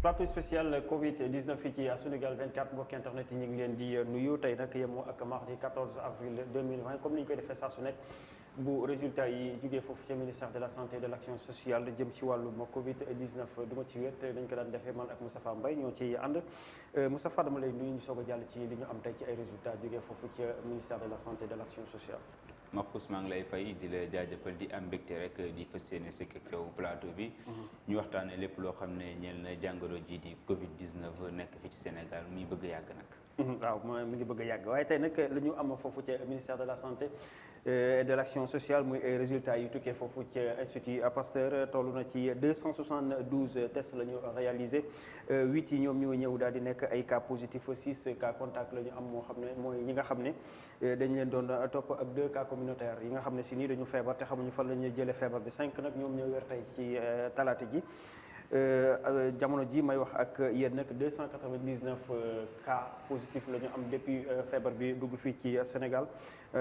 plateau spécial Covid-19 fii ci Sunugal 24 mbokki internet yi ñu ngi leen di nuyu tey nag yemoo ak mardi 14 avril 2020 comme ni ñu koy defee saa su nekk bu résultat yi jugee foofu ci ministère de la santé et de l' action sociale jëm ci wàllum Covid-19 du ma ci wéet dañ ko daan defee man ak Moustapha Mbaye ñoo ciy ànd Moustapha dama lay nuyu ñu soog a jàll ci li ñu am tey ci ay résultats jugee foofu ci ministère de la santé et de l' action sociale. Mahfous maa ngi lay fay di la jaajëfal di am mbégte rek di fas yéene si yow plateau bi. ñu waxtaanee lépp loo xam ne ñeel na jàngoro ji di Covid-19 nekk fi ci Sénégal muy bëgg a yàgg nag. waaw mi ngi bëgg a yàgg waaye tey nag la ñu am foofu ci ministère de la santé et de l' action sociale muy ay résultats yu tukkee foofu ci institut Pasteur toll na ci 272 tests la ñu réalisé 8 yi ñoom ñoo ñëw daal di nekk ay cas positifs 6 cas contact la ñu am moo xam ne mooy ñi nga xam ne dañ leen doon topp ak 2 cas communautaires yi nga xam ne si nii dañu feebar te xamuñu fan la ñuy jëlee feebar bi 5 nag ñoom ñoo wér tey ci talaata ji. jamono ji may wax ak yéen nag 299 cas positifs la ñu am depuis feebar bi dugg fii ci Sénégal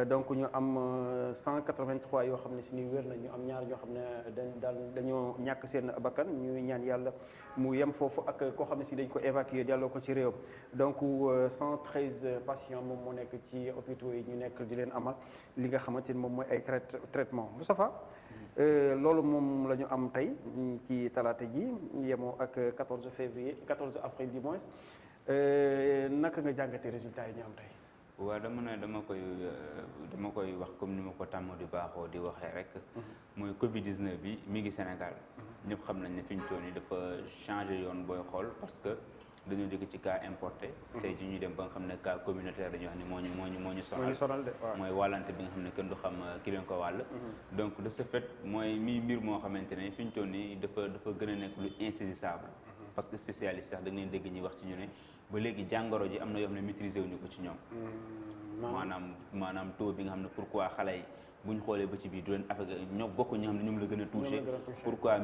donc ñu am 183 yoo xam ne si ni wér na ñu am ñaar ñoo xam ne dañoo ñàkk seen bakkan ñuy ñaan yàlla mu yem foofu ak koo xam ne si dañ ko évacuer delloo ko ci réew donc 113 patients moom moo nekk ci hôpitaux yi ñu nekk di leen amal li nga xamante ni moom mooy ay traitement Moustapha loolu moom la ñu am tey ci talaata ji yemoo ak 14 avril du moins naka nga jàngatee résultats yi ñu am tey. waaw dama koy wax comme ni ma ko tàmm di baaxoo di waxee rek. mooy Covid-19 bi mi ngi Sénégal. ñëpp xam nañ ne fi ñu toll nii dafa changé yoon booy xool parce que dañoo jóge ci cas importé. tey ji ñu dem ba nga xam ne cas communautaire dañuy wax ni moo ñu sonal mooy wàllante bi nga xam ne kenn du xam ki leen ko wàll. donc de ce fait mooy mbir moo xamante ne fi ñu toll nii dafa gën a nekk lu insaisissable. parce que spécialiste sax da ngeen dégg ñuy wax ci ñu ne ba léegi jàngoro ji am na yoo xam ne maîtriser wuñu ko ci ñoom. maanaam taux bi nga xam ne pourquoi xale yi bu ñu xoolee ba ci biir du leen Afrique ñoo bokk ñoo xam ne ñoom la gën a touché pourquoi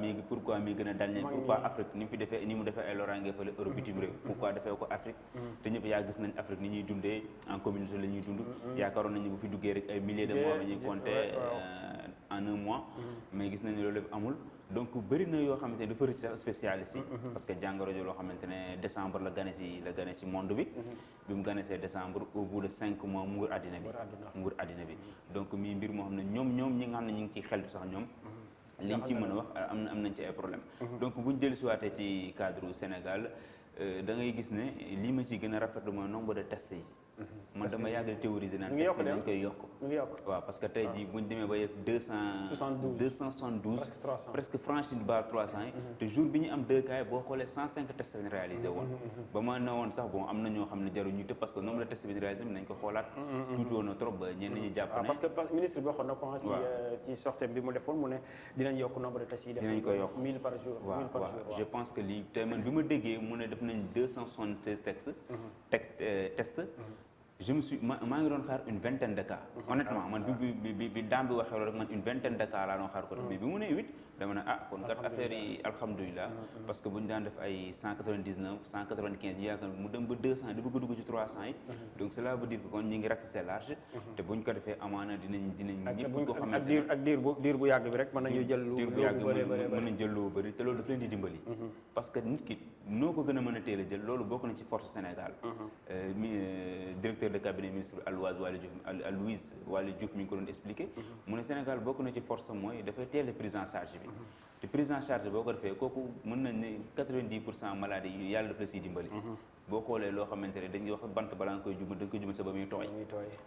mi gën a dal leen pourquoi Afrique ni mu defee ay loraange fële Europe bitim réew pourquoi defee ko Afrique te ñëpp yaa gis nañ Afrique ni ñuy dundee en communauté la ñuy dund yaakaaroon nañu bu fi duggee rek ay milliers de morts la ñuy compter en un mois mais gis nañ ne loolu lépp amul donc bëri na yoo xamante ne dafa rëcc spécialiste yi parce que jàngoro jo loo xamante ne décembre la gane si monde bi bi mu ganesee décembre au bout de 5 mois mu wër àddina bi donc mi mbir moo xam ne ñoom ñi nga xam ne ñu ngi ciy xeltu sax ñoom liñ ci mën a wax am nañ ci ay problème donc buñ dellu siwaatee ci cadre Sénégal da ngay gis ne lii ma ci gën a rafetlu mooy nombre de tests yi man dama yàgg théoriser naan test yi dañ koy yokk waaw parce que tey jii buñ demee ba yegg 272 presque franchi barre 300 yi te jour bi ñu am 2 cas yi boo xoolee 105 tests lañ réalisé woon ba ma ne woon sax bon am na ñoo xam ne jaru ñu tëb parce que nombre de tests bi ñu réalisé nañ ko xoolaat tuuti woon na trop ba ñenn ñi jàpp ne parce que ministre bi waxoon na ko ci sortie bi mu defoon mu ne dinañ yokk nombre de tests yi dinañ ko yokk 1000 par jour waaw je pense que lii tey man bi ma déggee mu ne def nañ 276 tests maa ngi doon xaar une vingtaine de cas honnêtement man bi daam bi waxee loolu rek man une vingtaine de cas laa doon xaar ko mais bi mu ne 8 dama ne kon kat affaire yi alhamdulilah parce que bu ñu daan def ay 199 195 ñu yaakaar mu dem ba 200 di bëgg a dugg ci 300 yi donc cela veut dire que kon ñu ngi ratisser large te bu ñu ko defee amaana dinañ ñëpp ko xamante ne ak diir bu yàgg bi rek mën nañu jël lu mën nañ jël lu bëri te loolu daf leen di dimbali parce que nit ki noo ko gën a mën a teel a jël loolu bokk na ci force Sénégal directeur de cabinet ministre Aloise Waly Diouf mi ngi ko doon expliqué mu ne Sénégal bokk na ci force mooy dafay teel a prise en charge bi te prise en charge boo ko defee kooku mën nañ ne 90% maladie yi yàlla daf la siy dimbali boo xoolee loo xamante ne dañuy wax bant balaa nga koy jubal da nga koy jubal sa ba muy tooy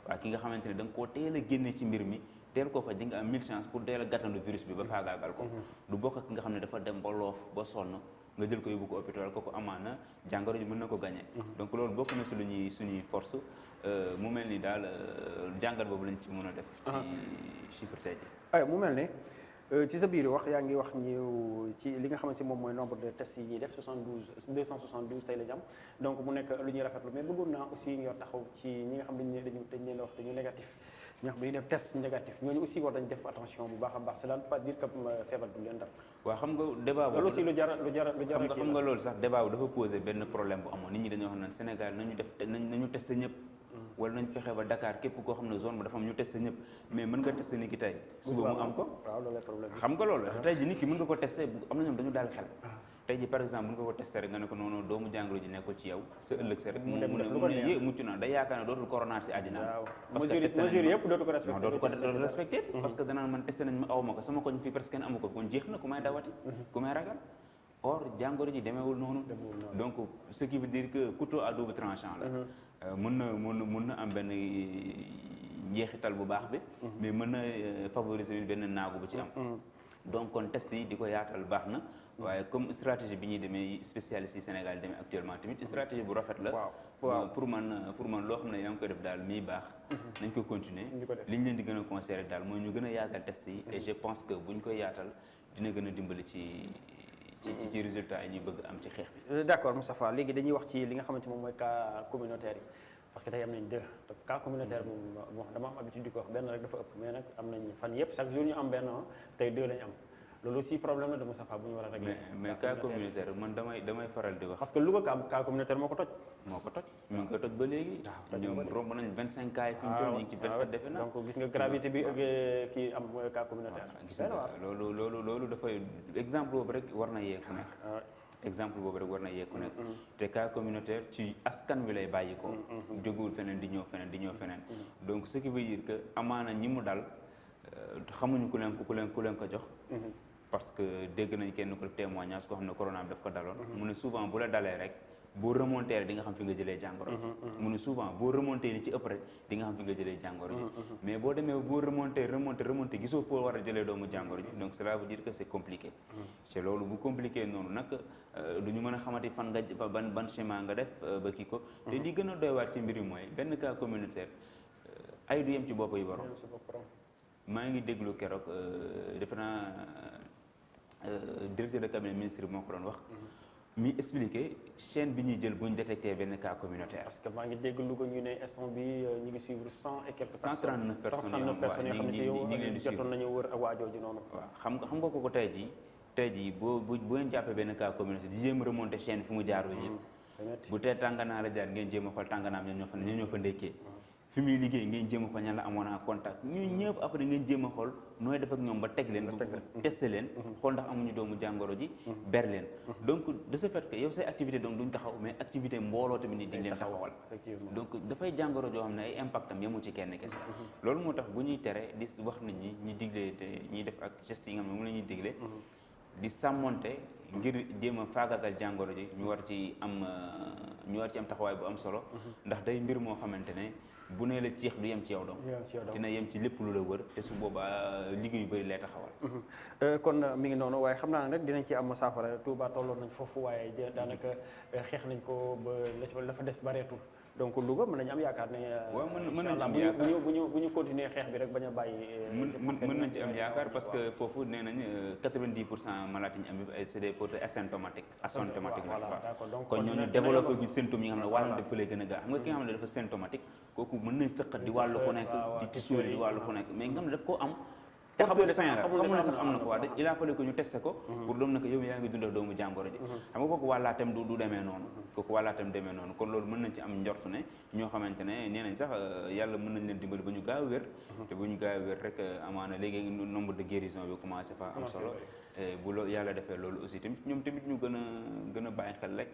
waaw ki nga xamante ne da nga koo teel a génne ci mbir mi teel koo fa di nga am 1000 chance pour teel a gàttandu virus bi ba faagaagal ko du bokk ak ki nga xam ne dafa dem ba loof ba sonn nga jël ko yóbbu ko hôpital kooku amaana jàngoro ji mën na ko gagné donc loolu bokk na si suñuy force mu mel ni daal jàngat boobu lañ ci mën a def ci chiffre tey ji mu mel ne ci sa biir wax yaa ngi wax ñëw ci li nga xamante moom mooy nombre de tests yi ñuy def 272 tey la ñu am donc mu nekk lu ñuy rafetlu mais bëggoon naa aussi nga taxaw ci ñi nga xam dañ leen wax dañu négatif ñi nga xam dañuy def test négatif ñooñu aussi war dañ def attention bu baax a baax cela ne veut pas dire que feebar du leen dal waaw xam nga débat boobu loolu aussi lu jar xam nga loolu sax débat dafa posé benn problème bu amoon nit ñi dañoo xam ne Sénégal nañu testé ñëpp wala nañ fexe ba Dakar képp koo xam ne zone ba dafa am ñu testé ñëpp mais mën nga testé ni ki tey suba mu am ko waaw loolu problème xam nga loolu tey ji nit ki mën nga ko testé am na ñoom dañu daal xel tey ji par exemple bu nga ko testé rek nga ne ko noonu doomu jàngoro ji nekkul ci yow sa ëllëg sa rek mu dem def lu ne ko neex. mucc na day yaakaar ne dootul corona ci àddina parce que mesure testé nañ mesure ma. yëpp dootu ko non respecté dootu ko respecté parce que danaan man testé nañ ma aw ma ko sama koñ fii presque kenn amu ko kon jeex na ku may dawati ku may ragal or jàngoro ji demeewul noonu donc ce qui veut dire que couteau à double tranchant la mun na am benn njeexital bu baax bi mais mën na favoriser benn naagu bu ci am donc kon test yi di ko yaatal baax na waaye comme stratégie bi ñuy demee spécialiste yi Sénégal demee actuellement tamit stratégie bu rafet la waaw pour man loo xam ne yaa ngi koy def daal miy baax nañ ko continuer li ñu leen di gën a conseillé daal mooy ñu gën a yaatal test yi et je pense que bu ñu koy yaatal dina gën a dimbali ci résultat yi ñuy bëgg am ci xeex bi. d'accord Moustapha léegi dañuy wax ci li nga xamante moom mooy cas communautaire yi parce que tey am nañ deux te cas communautaire moom bon dama am habitude di ko wax benn rek dafa ëpp mais nag am nañ fan yëpp chaque jour ñu am benn tey deux lañ am loolu aussi problème la de Moustapha bu ñu war a régler. mais cas communautaire man damay faral di wax. parce que Louga cas communautaire moo ko toj. mi ngi koy toj ba léegi. ñoom romb nañ 25 cas yi fi mu toll ñu ngi ci 27 defe na. donc gis nga gravité bi kii am mooy cas communautaire. gis nga loolu dafay exemple boobu rek war na yee ku nekk. exemple boobu rek war na yee ku nekk. te cas communautaire ci askan wi lay bàyyi ko. jógul feneen di ñëw feneen. donc ce qui veut dire que amaana ñi mu dal xamuñu ku leen ko jox. parce que dégg nañ kenn ko témoignage koo xam ne corona bi daf ko daloon mu ne souvent bu la dalee rek boo remonté rek di nga xam fi nga jëlee jàngoro ji mu ne souvent boo remonté li ci ëpp rek di nga xam fi nga jëlee jàngoro ji mais boo demee boo remonté gisoo foo war a jëlee doomu jàngoro ji donc cela veut dire que c'est compliqué te loolu bu compliqué noonu nag du ñu mën a xamati fan nga ban schéma nga def ba kii ko te li gën a doy waar ci mbir mi mooy benn cas communautaire ay du yem ci bopp yi borom maa ngi déglu keroog defe naa directeur de cabinet ministre bi moo ko doon wax mi expliqué chaîne bi ñuy jël bu ñu détecté benn cas communautaire. parce que maa ngi dégg lu ko ñu ne instant bi ñu ngi suivre 100 et quelques personnes 139 personnes yoo xam ne ñu ngi leen di jotoon nañu wër ak waajooju noonu. waaw xam nga ko tey jii boo ngeen jàppee benn cas communautaire di jéem remonté chaîne fi mu jaaroo yëpp bu tee tànganaa la jaar ngeen jéem a xool tànganaam ñoo fa ndekkee fi muy liggéey ngeen jéem a xool ñan la amoon en contact ñun ñëpp après ngeen jéem a xool nooy def ak ñoom ba teg leen testé leen xool ndax amuñu doomu jàngoro ji ber leen donc de ce fait que yow say activité donc duñ taxaw mais activité mbooloo tamit ni di leen taxawal donc dafay jàngoro joo xam ne ay impact am yemul ci kenn kese loolu moo tax bu ñuy tere di wax nit ñi digle te ñuy def ak gestes yi nga xam ne moom la ñuy digle di sàmmonte ngir jéem a faagagal jàngoro ji ñu war ci am taxawaay bu am solo ndax day mbir moo xamante ne bu nee la ceex du yem ci yow doom dina yem ci lépp lu la wër te su boobaa liggéey yu bëri lay taxawal kon mi ngi noonu waaye xam naa ne rek dinañ ci am saafara Touba tolloon nañ foofu waaye daanaka xeex nañ ko ba la fa des bareetul donc Louga mën nañu am yaakaar ne waaw mën nañ am yaakaar bu ñu continuer xeex bi rek bañ a bàyyi mën nañ ci am yaakaar parce que foofu nee nañ 90% malades yi ñu am bi c'est des porteurs asymptomatiques kon ñooñu développé gu symptômes yi nga xam ne wàllam dafa lay gën a gaaw xam nga ki nga xam ne dafa symptomatique kooku mën nañ sëqat di wàllu ku nekk di tissué di wàllu ku nekk mais nga xam ne daf koo am te xamul ne sax am na ko waa il a fallu que ñu testé ko pour doom na ko yow yaa ngi dundal doomu jàngoro ji xam nga kooku wàllaatam du demee noonu kon loolu mën nañ ci am njort ne ñoo xamante ne nee nañ sax yàlla mën nañ leen dimbali ba ñu gaaw a wér te bu ñu gaaw a wér rek amaana léegi nombre de guérison bi commencé fa am solo bu loolu yàlla defee loolu aussi tamit ñoom tamit ñu gën a bàyyi xel rek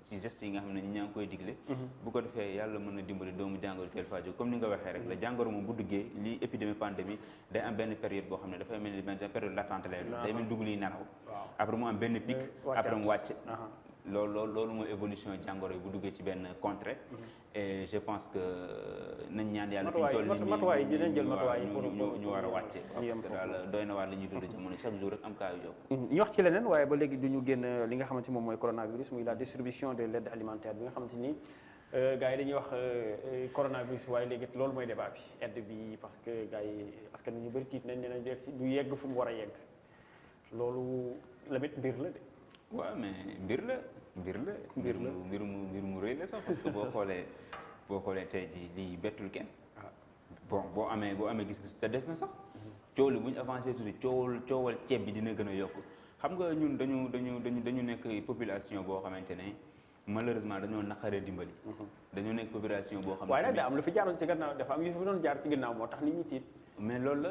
ci gestes yi nga xam ne ñi ñaa ngi koy digle bu ko defee yàlla mën na dimbali doomu jàngoro teel faa jóg comme ni nga waxee rek la jàngoro moom bu duggee lii épidémie pandémie day am benn période boo xam ne dafay mel ni période latente lay doon day mel dugg liy nelaw après mu am benn pic après mu wàcc loolu mooy évolution jàngoro yi bu duggee ci benn contrée et je pense que nañ ñaan yàlla fi ñu toll nii matuwaay dinañ jël matuwaay ñu war a wàcce parce que daal doy na waar la ñuy dund jamono chaque jour rek am cas yu yokk ñu wax ci leneen waaye ba léegi du ñu génn li nga xamante moom mooy coronavirus muy la distribution de l'aide alimentaire bi nga xamante ni gars yi dañuy wax coronavirus waaye léegi loolu mooy débat bi aide bi parce que gars yi askan ñu bëri tiit nañ ne nañ du yegg fu mu war a yegg loolu lamit mbir la de waaw mais mbir mu rëy la sax parce que boo xoolee tey jii lii bettul kenn bon boo amee gis-gis te des na sax coow li bu ñu avancé tuuti coowal ceeb bi dina gën a yokk xam nga ñun dañu nekk population boo xamante ne malheureusement dañoo naqaree dimbali dañoo nekk population boo xam ne waaye nag daa am lu fi jaaroon ci gannaaw dafa am yu fi doon jaar ci gannaaw moo tax nit ñi tiit mais loolu la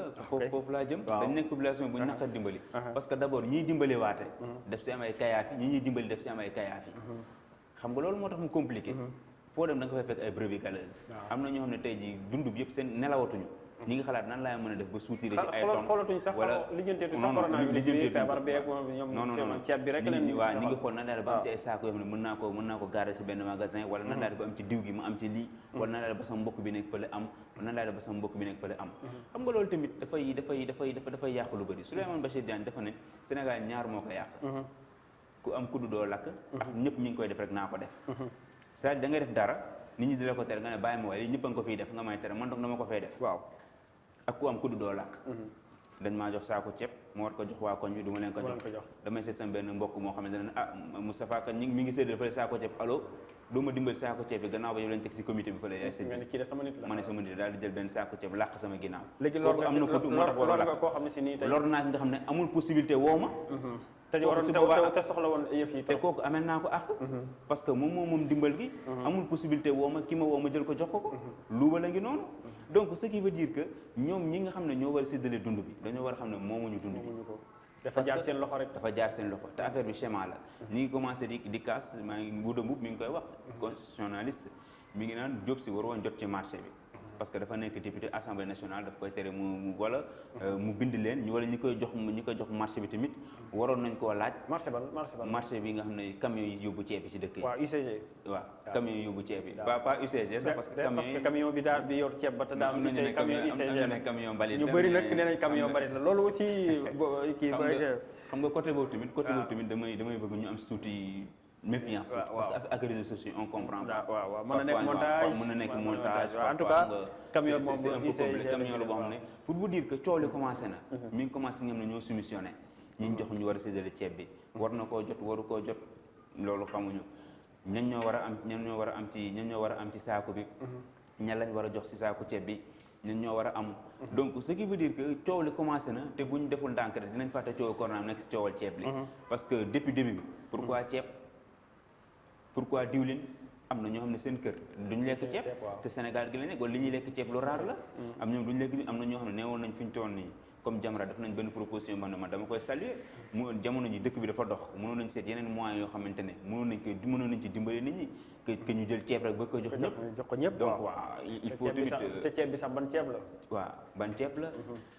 foofu laa jëm. waaw dañ nekk population bu ñu naqar dimbali. parce que d' abord ñiy dimbali waate. def si am ay kayaafi ñi ñuy dimbali def si am ay kayaafi. xam nga loolu moo tax mu compliqué. foo dem da nga fay fekk ay brebis galeuses. am na ñoo xam ne tey jii dund bi yëpp seen nelawatuñu. ñi ngi xalaat nan laay mën a def ba suutiré ci ay tonnes xoolatuñ sax lijjanteetu sax coronavirus bi feebar bi ak ñoom ceeb bi rek waaw ñi ngi xool nan laay ba am ci ay saako yoo xam ne mën naa ko garder si benn magasin wala nan laay def ba am ci diw gi mu am ci lii wala nan laay def ba sama mbokk bi nekk fële am nan laay def ba sama mbokk bi nekk fële am xam nga loolu tamit dafay yàq lu bëri Souleymane Bachir Diagne dafa ne Sénégal ñaar moo ko yàq ku am kuddu doo lakk ak ñëpp ñi ngi koy def rek naa ko def c'est-à-dire da ngay def dara nit ñi di la ko tere nga ne bàyyi ma waaye lii ñëpp a nga ko fiy def nga may tere man donc dama ko fay def waaw ak ku am kuddu doo làkk dañ maa jox saako ceeb moo war ko jox waa koñ bi du ma leen ko jox damay seet sama benn mbokk moo xam ne dana Moustapha Kane mi ngi séddale fële saako ceeb allo doo ma dimbali saako ceeb bi gannaaw ba yow leen teg si comité bi fële yaay séddale ma ne sama nit daal di jël benn saako ceeb làq sama ginnaaw kooku am na kuddu moo tax waroo làkk koo xam ne si nii tey lor naa nga xam ne amul possibilité woo ma te soxla woon yëf yi te kooku amee naa ko àq parce que moom dimbal gi amul possibilité woo ma ki ma woo ma jël ko jox ko luuba la ngi noonu donc ce qui veut dire que ñoom ñi nga xam ne ñoo war a séddale dund bi dañoo war a xam ne moomuñu dund bi dafa jaar seen loxo rek dafa jaar seen loxo te affaire bi schéma la ñi ngi commencé di kaas maa ngi Ngouda Mboup mi ngi koy wax constitutionnaliste mi ngi naan Diop Sy war woon jot ci marché bi parce que dafa nekk député assemblée nationale daf koy tere mu wala mu bind leen wala ñi koy jox marché bi tamit waroon nañ koo laaj marché bi nga xam ne camion yi yóbbu ceeb bi ci dëkk yi waaw UCG waaw camion yi yóbbu ceeb bi pas UCG sax parce que camion bi daal bi yor ceeb ba te daal am nañu ne camion mbalit ñu bëri nag nee nañ camion mbalit la loolu aussi kii xam nga côté boobu tamit damay bëgg ñu am tuuti méfiance parce que ak réseaux sociaux on comprend pas waaw mën na nekk montage en tout cas camion moom camion la boo xam ne pour vous dire que coow li commencé na mi ngi commencé ñoom ne ñoo soumissionné ñi jox ñu war a séddale ceeb bi war na koo jot waru koo jot loolu xamuñu ñan ñoo war a am ci saako bi ñan lañ war a jox ci saako ceeb bi ñun ñoo war a am donc ce qui veut dire que coow li commencé na te buñ deful ndànk rek dinañ fàtte coow corona nekk ci coowal ceeb li parce que depuis début bi pourquoi diwlin am na ñoo xam ne seen kër duñ lekk ceeb te Sénégal gi la nekk wala li ñuy lekk ceeb lu raar la am ñoom duñ lekk am na ñoo xam ne neewoon nañ fi ñu toll nii comme Jamra def nañ benn proposition boo xam ne man dama koy saluer mu jamono ji dëkk bi dafa dox mënoon nañ seet yeneen moyens yoo xamante ne mënoon nañ ci dimbale nit ñi que ñu jël ceeb rek ba ko jox ñëpp donc waaw il faut tamit te ceeb bi sax ban ceeb la waaw ban ceeb la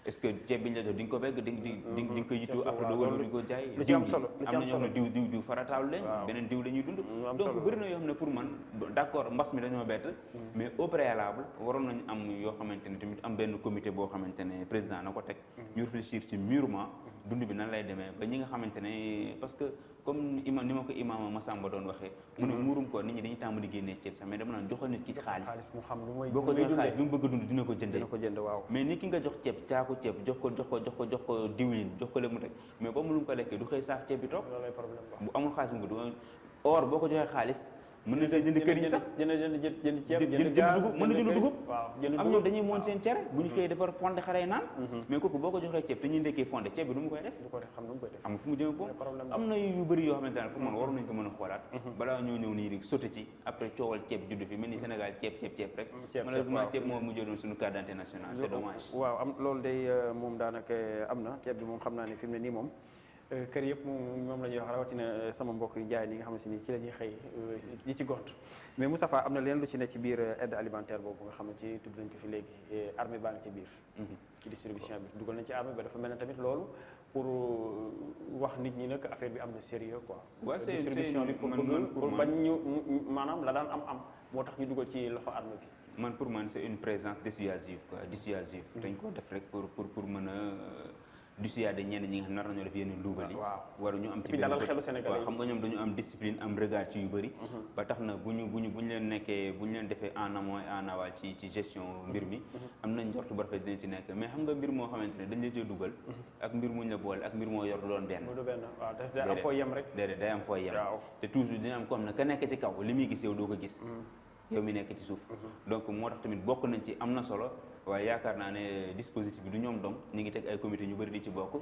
est-ce que ceeb bi ñu la jox di nga ko begg di nga ko yittoo après doo wër di ko jaay diw am na ñoo xam ne diw farataalu leen beneen diw la ñuy dund donc bëri na yoo xam ne pour man d'accord mbas mi dañoo bett mais au préalable waroon nañ am yoo xamante ne tamit am benn comité boo xamante ne président na ko teg ñu réfléchir ci mûrement dund bi nan lay demee ba ñi nga xamante ne parce que comme ni ma ko imaam Massamba doon waxee mu ne muurum ko nit ñi dañuy tàmm di génnee ceeb sax mais dama naan joxal nit ki xaalis boo ko joxee xaalis bi mu bëgg a dund dina ko jëndee waaw mais nit ki nga jox ceeb caaku ceeb jox ko diwlin jox ko lépp mu teg mais ba mu lu ko lekkee du xëy saaf ceeb bi toog bu amul xaalis mu ko du or boo ko joxee xaalis mën na see jënd këriñ sax jënd ceeb jënd dugub mën na jënd dugub am ñoom dañuy moon seen cere bu ñu xëyee defar fonde xare naan mais kooku boo ko joxee ceeb te ñuy ndekkee fonde ceeb bi du mu koy def xam fu mu jëme ko am na yu bëri yoo xamante ne pour man waroon nañ ko mën a xoolaat balaa ñoo ñëw nii rek sotti ci après coowal ceeb juddu fi mel ni Sénégal ceeb rek malheureusement ceeb moo mujjee doon suñu carte d'identité nationale c'est dommage waaw am loolu day moom daanaka am na ceeb bi moom xam naa ne fi mu ne nii moom kër yëpp moom la ñuy wax rawatina sama mbokk yu jaay ni nga xam ne ci la ñuy xëy di ci gont mais Moustapha am na leen lu ci ne ci biir aide alimentaire boobu nga xam ne ci tudd nañ ko fi léegi armée baa ngi ci biir ci distribution bi dugal nañ ci armée ba dafa mel ne tamit loolu pour wax nit ñi nag affaire bi am na sérieux quoi distribution bi pour bañ ñu maanaam la daan am moo tax ñu dugal ci loxo armée bi man pour man c'est une présence dissuasive dañ ko def rek pour mën a dissuader ñenn ñi nga xam nar nañoo def yenn luubal yi waru ñu am ci dalal xelu Sénégal waaw xam nga ñoom dañu am discipline am regard ci yu bëri ba tax na bu ñu leen defee en amont et en aval ci gestion mbir mi am nañ njort bu rafet dina ci nekk mais xam nga mbir moo xamante ne dañ la cee dugal ak mbir muñ la boole ak mbir moo yor doon benn day am fooy yem rek déedéet day am fooy yem te toujours dina am ko am na ka nekk ci kaw li muy gis yow doo ko gis yow mi nekk ci suuf donc moo tax tamit bokk nañ ci am na solo waaye yaakaar naa ne dispositif bi du ñoom donc ñu ngi teg ay comité ñu bëri di ci bokk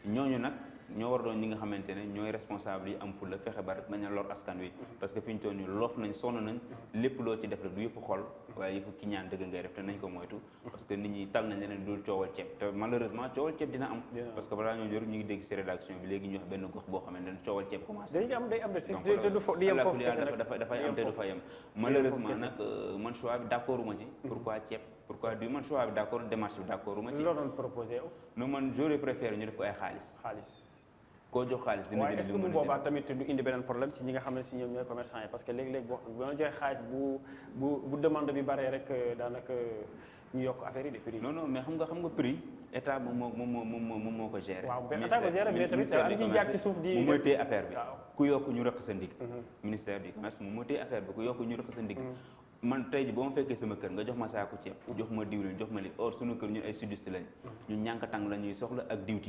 ñooñu nag ñoo war doon ñi nga xamante ne ñooy responsable yi am fulla fexe ba rek bañ a lor askan wi parce que fi ñu toll nii loof nañ sonn nañ lépp loo ci def rek du yëfu xol waaye yëfu ki ñaan dëgg ngay def te nañ ko moytu parce que nit ñi tal nañ leneen dul coowal ceeb te malheureusement coowal ceeb dina am parce que balaa ñoo jor ñu ngi dégg ci rédaction bi léegi ñu wax benn gox boo xamante ne coowal ceeb commencé day am dafay am te du fa yem malheureusement nag man choix bi d'accord uma ci pourquoi ceeb pourquoi du man choix bi d'accord démarche bi d'accord uma ci loo doon proposé non man j'aurais préféré ñu def ko ay xaalis koo jox xaalis dina waaye est-ce que bu boobaa tamit du indi beneen problème ci ñi nga xam ne si ñoom ñooy commerçant yi parce que léeg-léeg boo joxe xaalis bu demande bi baree rek daanaka ñu yokk affaire yi de prix. non mais xam nga prix état moom moo ko gérer. waaw état ko gérer mais tamit daal ñuy jaar ci suuf di. moom mooy téye affaire bi ku yokk ñu rëq sa ndig. ministère du commerce moom mooy téye affaire bi ku yokk ñu rëq sa ndig. man tey ji boo ma fekkee sama kër nga jox ma saako ceeb jox ma diwlin jox ma li or sunu kër ñun ay sudiste lañ ñun ñànkatang la ñuy soxla ak diw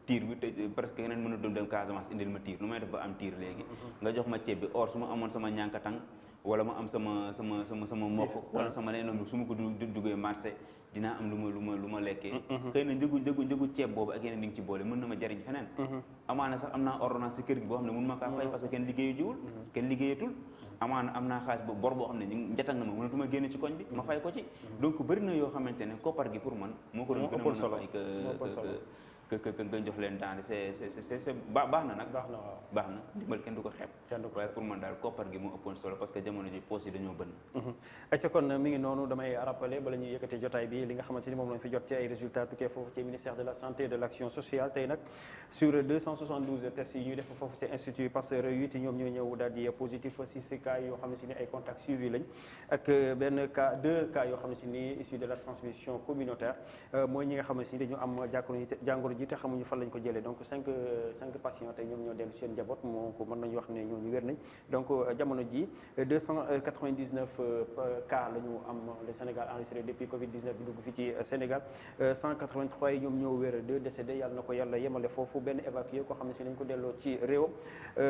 tiir bi te presque yeneen mën a doon dem Casamance indil ma tiir nu may def ba am tiir léegi nga jox ma ceeb bi or su ma amoon sama ñànkatang wala ma am sama mokk wala sama leneen su ma ko duggee marché dinaa am lu ma lekkee xëy na njëgu ceeb boobu ak yeneen di nga ci boole mën na ma jariñ feneen amaana sax am naa ordonnance ci kër gi boo xam ne mun ma kaa fay parce que kenn liggéeyu jiwul kenn liggéeyatul amaana am naa xaalis bor boo xam ne njatang na ma mënatuma génne ci koñ bi ma fay ko ci donc bëri na yoo xamante ne koppar gi pour man moo ko doon gën a mën a fay que nga jox leen temps c'est baax na nag baax na dimbal kenn du ko xeeb waaye pour man daal koppar gi moo ëppoon solo parce que jamono ji poos yi dañoo bënn acca kon mi ngi noonu damay rappelé bala ñuy yëkkati jotaay bi li nga xamante ni moom lañ fi jot ci ay résultats tukkee foofu ci ministère de la santé et de l'action sociale tey nag sur 272 tests yi ñuy def foofu ci institut Pasteur 8 ñoom ñoo ñëw daal di positif 6 cas yoo xam ne si ni ay contacts suivis lañ ak benn cas 2 cas yoo xam ne si ni issus de la transmission communautaire mooy ñi nga xam ne si dañu am jàngoro ji te xamuñu fan lañ ko jëlee donc cinq patients tey ñoom ñoo dellu seen njaboot moo ko mën nañu wax ne ñooñu wér nañ donc jamono ji 299 cas la ñu am le Sénégal enregistré depuis Covid-19 bi dugg fii ci Sénégal 183 yi ñoom ñoo wér 2 décédés yàlla na ko yàlla yemale foofu benn évacué koo xam ne si nañ ko delloo ci réew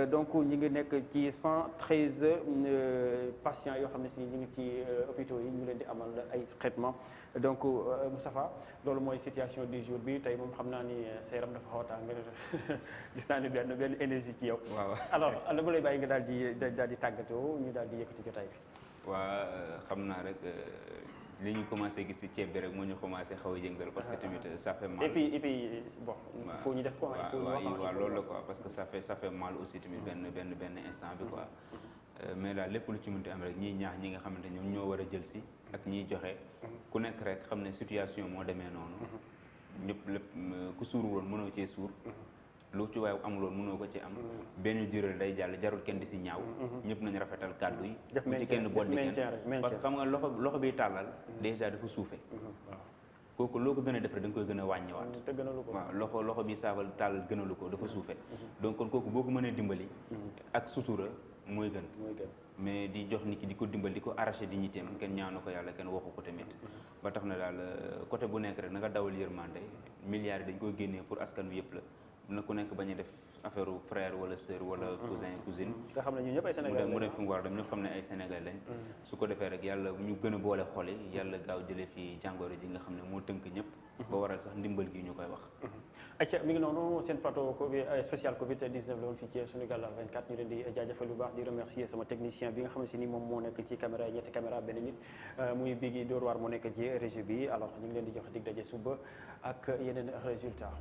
donc ñi ngi nekk ci 113 patients yoo xam ne si ñi ngi ci hôpitaux yi ñu leen di amal ay traitement donc Moustapha loolu mooy situation du jour bi tey moom xam naa ni sa yaram dafa xaw a tàng gis naa ni benn énergie ci yow. waaw alors dama lay bàyyi nga daal di tàggatoo ñu daal di yëkkati jotaay bi. waa xam naa rek li ñu commencé gis ci ceeb bi rek moo ñu commencé xaw a yëngal parce que tamit ça fait mal. et puis bon. il faut ñu def ko waaw loolu la quoi parce que ça fait mal aussi tamit benn instant bi quoi. mais daal lépp lu ci mënti am rek ñiy ñaax ñi nga xamante ñoom ñoo war a jël si ak ñiy joxe ku nekk rek xam ne situation moo demee noonu ñëpp lépp ku suur woon mënoo cee suur lu ci waaye amuloon mënoo ko ci am benn durée day jàll jarul kenn di si ñaaw ñëpp nañu rafetal kàddu yi bu ci kenn boddi kenn parce que xam nga loxo biy tàllal déjà dafa suufe kooku loo ko gën a def rek da nga koy gën a wàññiwaat waaw loxo bi saafal tàllal gënalu ko dafa suufe donc kon kooku boo ko mënee dimbali ak sutura mooy gën mais di jox nit ki di ko dimbal di ko arraché dignité am kenn ñaanu ko yàlla kenn waxu ko tamit ba tax na daal côté bu nekk rek na nga dawal yërmande milliards yi dañ koy génnee pour askan wi yëpp la na ku nekk bañ a def affaire frère wala sœur wala cousin cousine nga xam ne ñun ñëpp ay Sénégalais mu dem fi mu war a dem ñëpp xam ne ay Sénégalais lañ su ko defee rek yàlla ñu gën a boole xol yi yàlla gaaw jëlee fii jàngoro ji nga xam ne moo tënk ñëpp ba waral sax ndimbal gi ñu koy wax acca mi ngi noonu seen plateau Covid spécial Covid 19 la woon fii ci Sunugal 24 ñu leen di jaajëfal bu baax di remercier sama technicien bi nga xam ne si ni moom moo nekk ci caméra yi ñetti caméra benn nit muy Biggi Dóor waar moo nekk ci régie bi alors ñu ngi leen di jox dig daje suba ak yeneen résultat